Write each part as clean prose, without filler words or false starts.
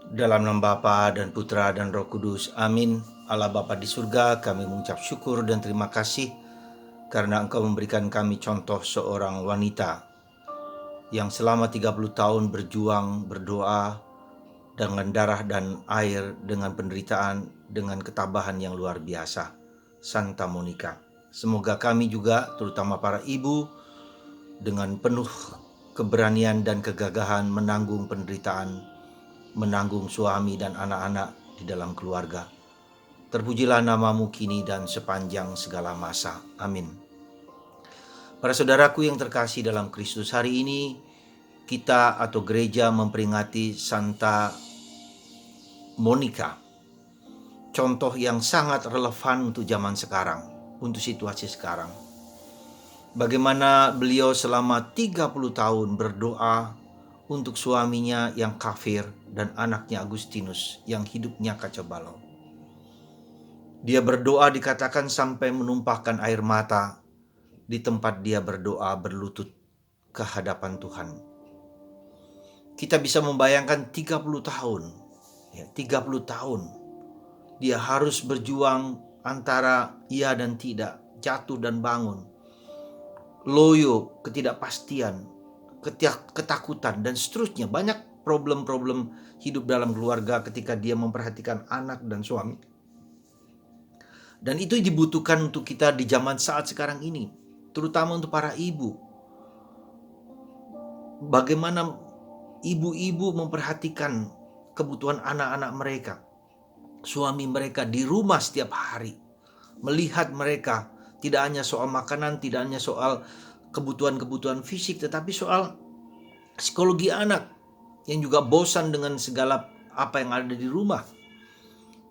Dalam nama Bapa dan Putra dan Roh Kudus. Amin. Allah Bapa di surga, kami mengucap syukur dan terima kasih karena Engkau memberikan kami contoh seorang wanita yang selama 30 tahun berjuang, berdoa dengan darah dan air, dengan penderitaan, dengan ketabahan yang luar biasa. Santa Monica. Semoga kami juga, terutama para ibu, dengan penuh keberanian dan kegagahan menanggung penderitaan, menanggung suami dan anak-anak di dalam keluarga. Terpujilah namamu kini dan sepanjang segala masa. Amin. Para saudaraku yang terkasih dalam Kristus, hari ini kita atau gereja memperingati Santa Monica. Contoh yang sangat relevan untuk zaman sekarang, untuk situasi sekarang. Bagaimana beliau selama 30 tahun berdoa untuk suaminya yang kafir dan anaknya Agustinus yang hidupnya kacau balau. Dia berdoa dikatakan sampai menumpahkan air mata di tempat dia berdoa berlutut ke hadapan Tuhan. Kita bisa membayangkan 30 tahun. 30 tahun. Dia harus berjuang antara iya dan tidak, jatuh dan bangun. Loyo, ketidakpastian, ketakutan, dan seterusnya. Banyak problem-problem hidup dalam keluarga ketika dia memperhatikan anak dan suami. Dan itu dibutuhkan untuk kita di zaman saat sekarang ini, terutama untuk para ibu. Bagaimana ibu-ibu memperhatikan kebutuhan anak-anak mereka, suami mereka di rumah setiap hari. Melihat mereka, tidak hanya soal makanan, tidak hanya soal kebutuhan-kebutuhan fisik, tetapi soal psikologi anak yang juga bosan dengan segala apa yang ada di rumah.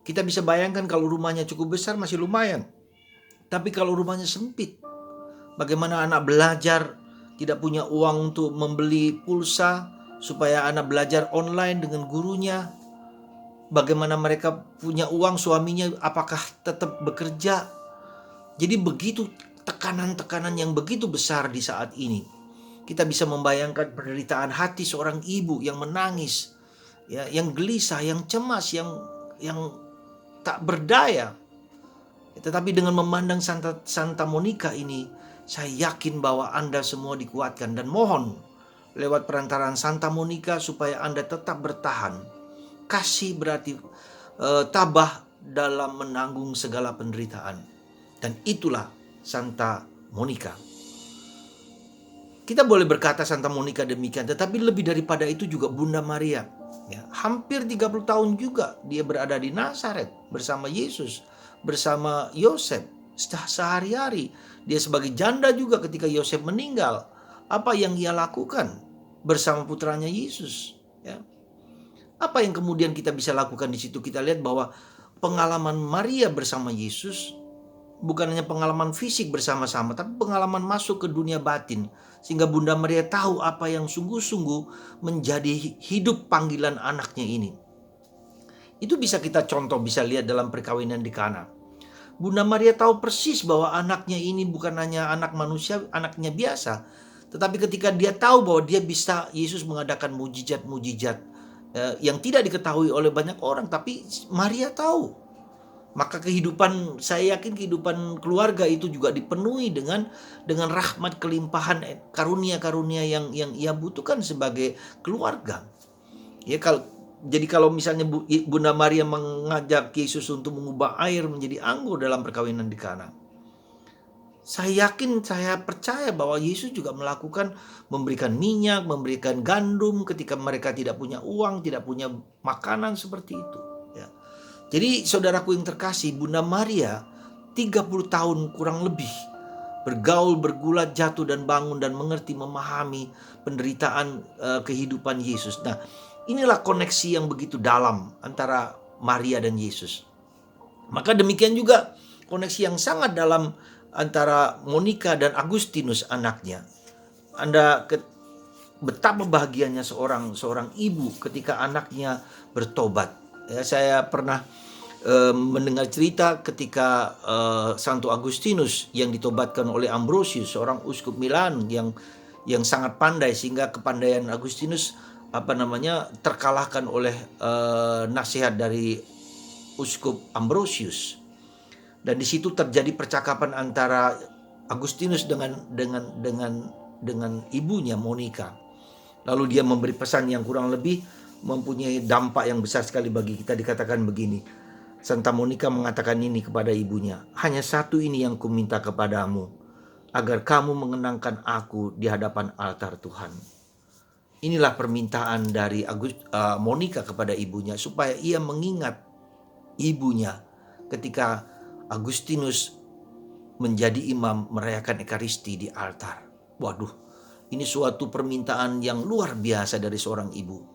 Kita bisa bayangkan kalau rumahnya cukup besar masih lumayan. Tapi kalau rumahnya sempit, bagaimana anak belajar tidak punya uang untuk membeli pulsa supaya anak belajar online dengan gurunya. Bagaimana mereka punya uang, suaminya apakah tetap bekerja. Jadi begitu tekanan-tekanan yang begitu besar di saat ini. Kita bisa membayangkan penderitaan hati seorang ibu yang menangis, ya, yang gelisah, yang cemas, yang tak berdaya. Tetapi dengan memandang Santa Monica ini, saya yakin bahwa Anda semua dikuatkan, dan mohon lewat perantaraan Santa Monica supaya Anda tetap bertahan. Kasih berarti tabah dalam menanggung segala penderitaan. Dan itulah Santa Monica. Kita boleh berkata Santa Monica demikian, tetapi lebih daripada itu juga Bunda Maria. Ya, hampir 30 tahun juga dia berada di Nazaret bersama Yesus, bersama Yosef sehari-hari. Dia sebagai janda juga ketika Yosef meninggal. Apa yang ia lakukan bersama putranya Yesus? Ya. Apa yang kemudian kita bisa lakukan di situ? Kita lihat bahwa pengalaman Maria bersama Yesus bukan hanya pengalaman fisik bersama-sama, tapi pengalaman masuk ke dunia batin. Sehingga Bunda Maria tahu apa yang sungguh-sungguh menjadi hidup panggilan anaknya ini. Itu bisa kita contoh, bisa lihat dalam perkawinan di Kana. Bunda Maria tahu persis bahwa anaknya ini bukan hanya anak manusia, anaknya biasa. Tetapi ketika dia tahu bahwa dia bisa, Yesus mengadakan mujizat-mujizat yang tidak diketahui oleh banyak orang, tapi Maria tahu. Maka kehidupan, saya yakin kehidupan keluarga itu juga dipenuhi dengan rahmat, kelimpahan, karunia-karunia yang ia butuhkan sebagai keluarga. Ya, jadi kalau misalnya Bunda Maria mengajak Yesus untuk mengubah air menjadi anggur dalam perkawinan di Kana, saya yakin, saya percaya bahwa Yesus juga melakukan, memberikan minyak, memberikan gandum ketika mereka tidak punya uang, tidak punya makanan seperti itu. Ya. Jadi saudaraku yang terkasih, Bunda Maria 30 tahun kurang lebih bergaul, bergulat, jatuh dan bangun, dan mengerti, memahami penderitaan kehidupan Yesus. Nah, inilah koneksi yang begitu dalam antara Maria dan Yesus. Maka demikian juga koneksi yang sangat dalam antara Monica dan Agustinus anaknya. Anda betapa bahagianya seorang ibu ketika anaknya bertobat. Ya, saya pernah mendengar cerita ketika Santo Agustinus yang ditobatkan oleh Ambrosius, seorang uskup Milan yang sangat pandai, sehingga kepandaian Agustinus terkalahkan oleh nasihat dari Uskup Ambrosius. Dan di situ terjadi percakapan antara Agustinus dengan ibunya Monica. Lalu dia memberi pesan yang kurang lebih mempunyai dampak yang besar sekali bagi kita. Dikatakan begini, Santa Monica mengatakan ini kepada ibunya, hanya satu ini yang kuminta kepadamu, agar kamu mengenangkan aku di hadapan altar Tuhan. Inilah permintaan dari Monica kepada ibunya, supaya ia mengingat ibunya ketika Agustinus menjadi imam merayakan Ekaristi di altar. Waduh, ini suatu permintaan yang luar biasa dari seorang ibu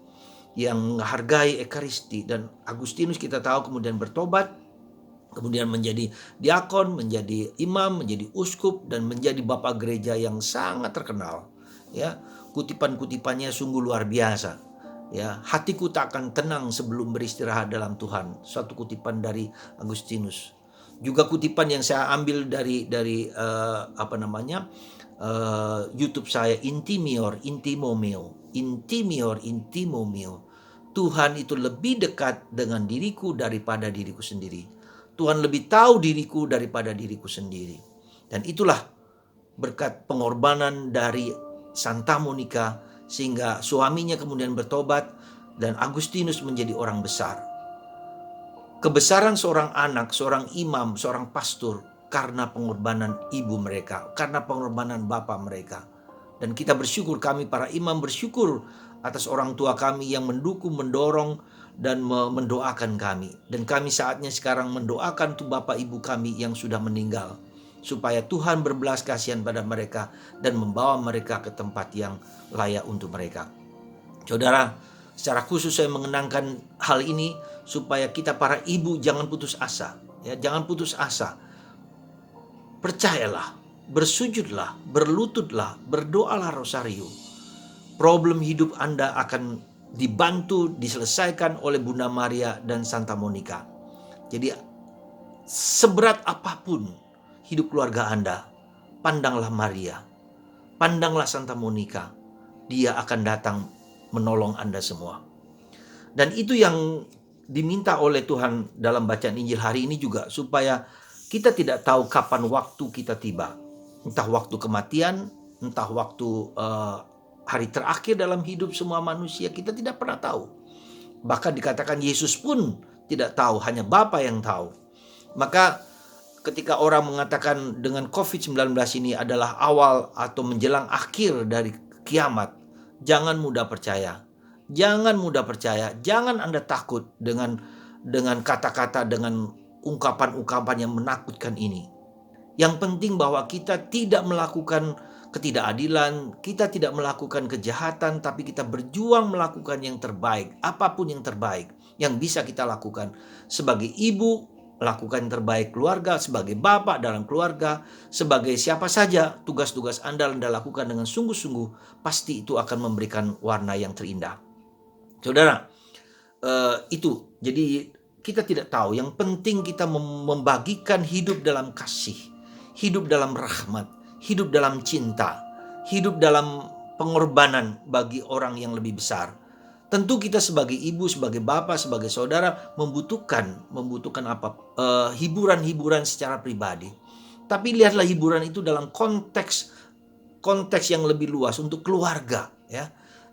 yang menghargai Ekaristi. Dan Agustinus kita tahu kemudian bertobat, kemudian menjadi diakon, menjadi imam, menjadi uskup, dan menjadi bapak gereja yang sangat terkenal. Ya, kutipan-kutipannya sungguh luar biasa. Ya, hatiku tak akan tenang sebelum beristirahat dalam Tuhan. Suatu kutipan dari Agustinus. Juga kutipan yang saya ambil dari YouTube saya, Intimior Intimo Meo. Tuhan itu lebih dekat dengan diriku daripada diriku sendiri. Tuhan lebih tahu diriku daripada diriku sendiri. Dan itulah berkat pengorbanan dari Santa Monica, sehingga suaminya kemudian bertobat dan Agustinus menjadi orang besar. Kebesaran seorang anak, seorang imam, seorang pastor karena pengorbanan ibu mereka, karena pengorbanan bapak mereka. Dan kita bersyukur, kami para imam bersyukur atas orang tua kami yang mendukung, mendorong, dan mendoakan kami. Dan kami saatnya sekarang mendoakan tuh bapak ibu kami yang sudah meninggal, supaya Tuhan berbelas kasihan pada mereka dan membawa mereka ke tempat yang layak untuk mereka. Saudara, secara khusus saya mengenangkan hal ini supaya kita para ibu jangan putus asa. Ya, jangan putus asa. Percayalah, bersujudlah, berlututlah, berdoalah rosario. Problem hidup Anda akan dibantu, diselesaikan oleh Bunda Maria dan Santa Monica. Jadi seberat apapun hidup keluarga Anda, pandanglah Maria, pandanglah Santa Monica. Dia akan datang menolong Anda semua. Dan itu yang diminta oleh Tuhan dalam bacaan Injil hari ini juga, supaya kita tidak tahu kapan waktu kita tiba. Entah waktu kematian, entah waktu hari terakhir dalam hidup semua manusia, kita tidak pernah tahu. Bahkan dikatakan Yesus pun tidak tahu, hanya Bapa yang tahu. Maka ketika orang mengatakan dengan COVID-19 ini adalah awal atau menjelang akhir dari kiamat, jangan mudah percaya. Jangan mudah percaya, jangan Anda takut dengan kata-kata, dengan ungkapan-ungkapan yang menakutkan ini. Yang penting bahwa kita tidak melakukan ketidakadilan, kita tidak melakukan kejahatan, tapi kita berjuang melakukan yang terbaik, apapun yang terbaik yang bisa kita lakukan. Sebagai ibu, lakukan yang terbaik keluarga, sebagai bapak dalam keluarga, sebagai siapa saja, tugas-tugas Anda lakukan dengan sungguh-sungguh, pasti itu akan memberikan warna yang terindah. Saudara, itu jadi kita tidak tahu, yang penting kita membagikan hidup dalam kasih, hidup dalam rahmat, hidup dalam cinta, hidup dalam pengorbanan bagi orang yang lebih besar. Tentu kita sebagai ibu, sebagai bapak, sebagai saudara membutuhkan apa? Hiburan-hiburan secara pribadi. Tapi lihatlah hiburan itu dalam konteks yang lebih luas untuk keluarga, ya.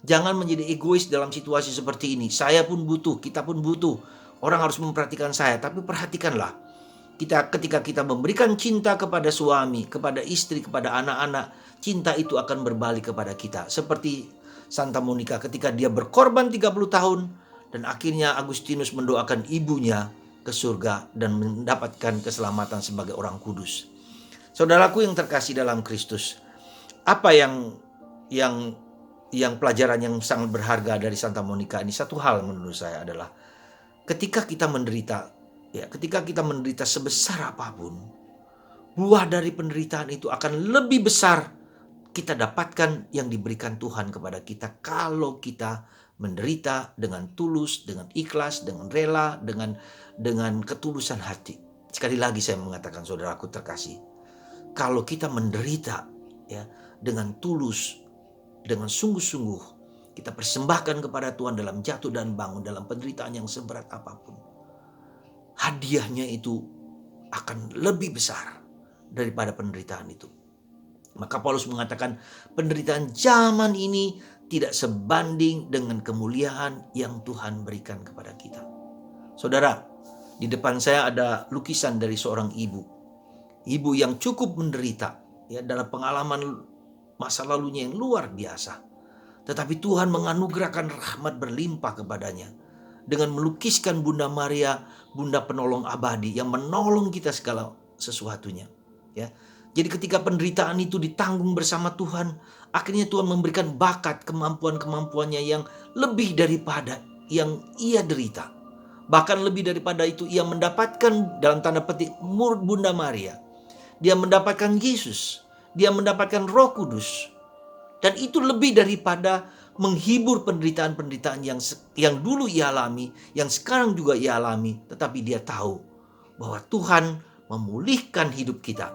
Jangan menjadi egois dalam situasi seperti ini. Saya pun butuh, kita pun butuh. Orang harus memperhatikan saya, tapi perhatikanlah. Ketika kita memberikan cinta kepada suami, kepada istri, kepada anak-anak, cinta itu akan berbalik kepada kita. Seperti Santa Monica ketika dia berkorban 30 tahun dan akhirnya Agustinus mendoakan ibunya ke surga dan mendapatkan keselamatan sebagai orang kudus. Saudaraku yang terkasih dalam Kristus, apa yang pelajaran yang sangat berharga dari Santa Monica ini? Satu hal menurut saya adalah ketika kita menderita, ketika kita menderita sebesar apapun, buah dari penderitaan itu akan lebih besar kita dapatkan yang diberikan Tuhan kepada kita kalau kita menderita dengan tulus, dengan ikhlas, dengan rela, dengan ketulusan hati. Sekali lagi saya mengatakan, saudaraku terkasih, kalau kita menderita dengan tulus, dengan sungguh-sungguh, kita persembahkan kepada Tuhan dalam jatuh dan bangun, dalam penderitaan yang seberat apapun, hadiahnya itu akan lebih besar daripada penderitaan itu. Maka Paulus mengatakan penderitaan zaman ini tidak sebanding dengan kemuliaan yang Tuhan berikan kepada kita. Saudara, di depan saya ada lukisan dari seorang ibu. Ibu yang cukup menderita ya, dalam pengalaman masa lalunya yang luar biasa. Tetapi Tuhan menganugerahkan rahmat berlimpah kepadanya dengan melukiskan Bunda Maria, Bunda penolong abadi yang menolong kita segala sesuatunya. Ya. Jadi ketika penderitaan itu ditanggung bersama Tuhan, akhirnya Tuhan memberikan bakat, kemampuan-kemampuannya yang lebih daripada yang ia derita. Bahkan lebih daripada itu, ia mendapatkan dalam tanda petik murid Bunda Maria. Dia mendapatkan Yesus, dia mendapatkan Roh Kudus. Dan itu lebih daripada menghibur penderitaan-penderitaan yang dulu ia alami, yang sekarang juga ia alami. Tetapi dia tahu bahwa Tuhan memulihkan hidup kita.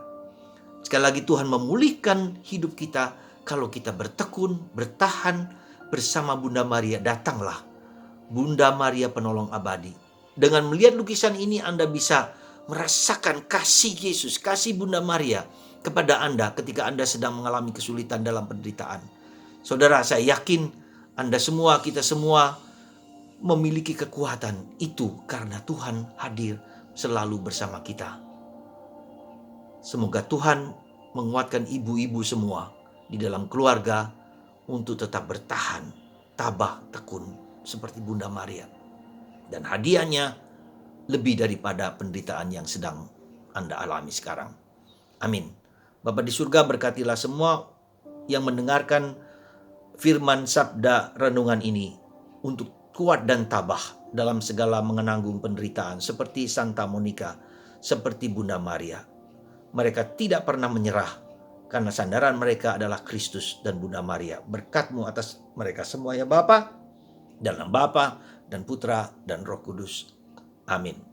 Sekali lagi, Tuhan memulihkan hidup kita kalau kita bertekun, bertahan bersama Bunda Maria. Datanglah Bunda Maria penolong abadi. Dengan melihat lukisan ini, Anda bisa merasakan kasih Yesus, kasih Bunda Maria kepada Anda ketika Anda sedang mengalami kesulitan dalam penderitaan. Saudara, saya yakin Anda semua, kita semua memiliki kekuatan itu karena Tuhan hadir selalu bersama kita. Semoga Tuhan menguatkan ibu-ibu semua di dalam keluarga untuk tetap bertahan, tabah, tekun seperti Bunda Maria. Dan hadiahnya lebih daripada penderitaan yang sedang Anda alami sekarang. Amin. Bapa di surga, berkatilah semua yang mendengarkan firman sabda renungan ini untuk kuat dan tabah dalam segala mengenanggung penderitaan seperti Santa Monica, seperti Bunda Maria. Mereka tidak pernah menyerah karena sandaran mereka adalah Kristus dan Bunda Maria. Berkat-Mu atas mereka semua ya Bapa, dalam Bapa dan Putra dan Roh Kudus. Amin.